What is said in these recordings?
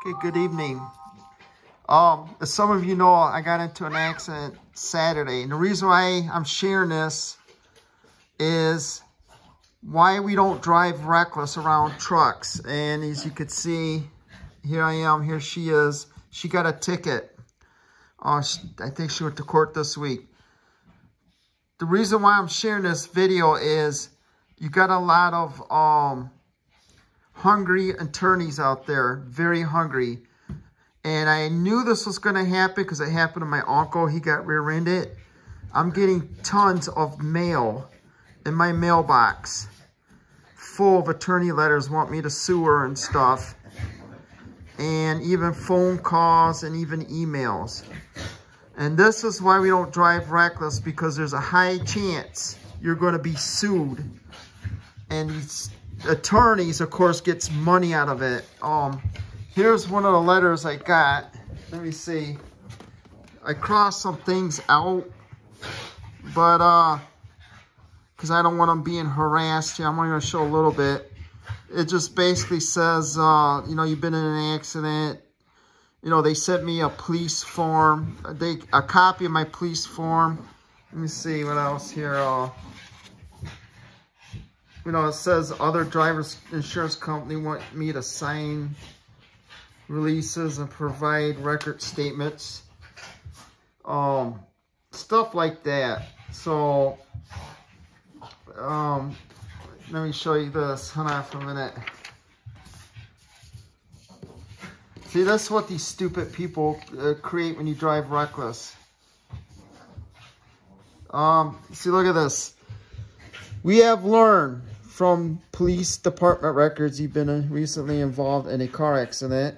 Okay, good evening. As some of you know, I got into an accident Saturday. And the reason why I'm sharing this is why we don't drive reckless around trucks. And as you can see, here I am, here she is. She got a ticket. I think she went to court this week. The reason why I'm sharing this video is you got a lot of hungry attorneys out there, very hungry. And I knew this was going to happen because it happened to my uncle. He got rear-ended. I'm getting tons of mail in my mailbox full of attorney letters want me to sue her and stuff. And even phone calls and even emails. And this is why we don't drive reckless, because there's a high chance you're going to be sued. And these attorneys, of course, gets money out of it. Here's one of the letters I got. Let me see. I crossed some things out, but because I don't want them being harassed here, I'm only going to show a little bit. It just basically says, you know, you've been in an accident. You know, they sent me a police form. A copy of my police form. Let me see what else here. You know, it says other drivers insurance company want me to sign releases and provide record statements. Stuff like that. So, let me show you this. Hold on for a minute. See, that's what these stupid people create when you drive reckless. See, look at this. We have learned from police department records you've been recently involved in a car accident.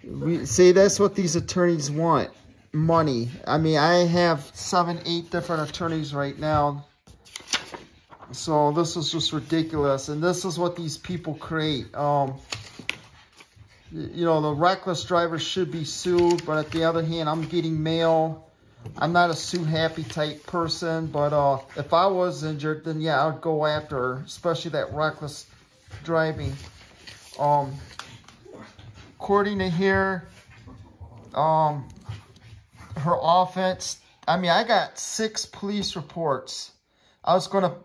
We see that's what these attorneys want. Money. I mean, I have 7, 8 different attorneys right now. So this is just ridiculous. And this is what these people create. You know, the reckless drivers should be sued, but at the other hand, I'm getting mail. I'm not a sue-happy type person, but if I was injured, then yeah, I'd go after her, especially that reckless driving. According to here, her offense, I mean, I got 6 police reports. I was going to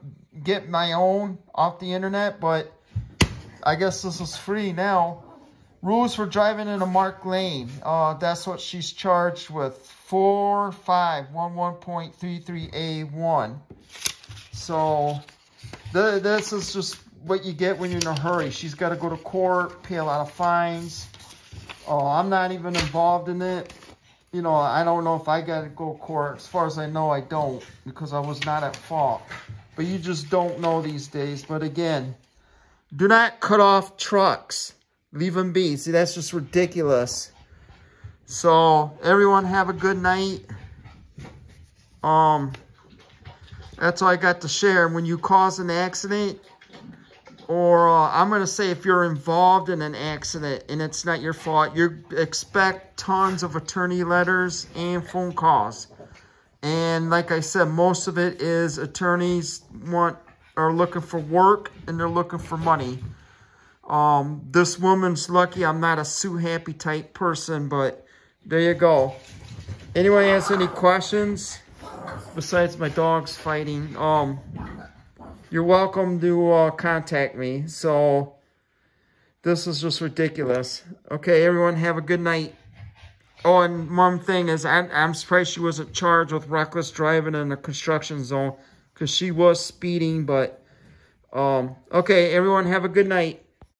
get my own off the internet, but I guess this is free now. Rules for driving in a marked lane. That's what she's charged with. 4511.33A1. So this is just what you get when you're in a hurry. She's got to go to court, pay a lot of fines. I'm not even involved in it. You know, I don't know if I got to go to court. As far as I know, I don't, because I was not at fault. But you just don't know these days. But again, do not cut off trucks. Leave them be. See, that's just ridiculous. So, everyone have a good night. That's all I got to share. When you cause an accident, or I'm going to say if you're involved in an accident and it's not your fault, you expect tons of attorney letters and phone calls. And like I said, most of it is attorneys are looking for work and they're looking for money. This woman's lucky I'm not a sue-happy type person, but there you go. Anyone has any questions besides my dogs fighting? You're welcome to contact me. So this is just ridiculous. Okay, everyone have a good night. Oh, and one thing is, I'm surprised she wasn't charged with reckless driving in a construction zone, because she was speeding. But okay, everyone have a good night.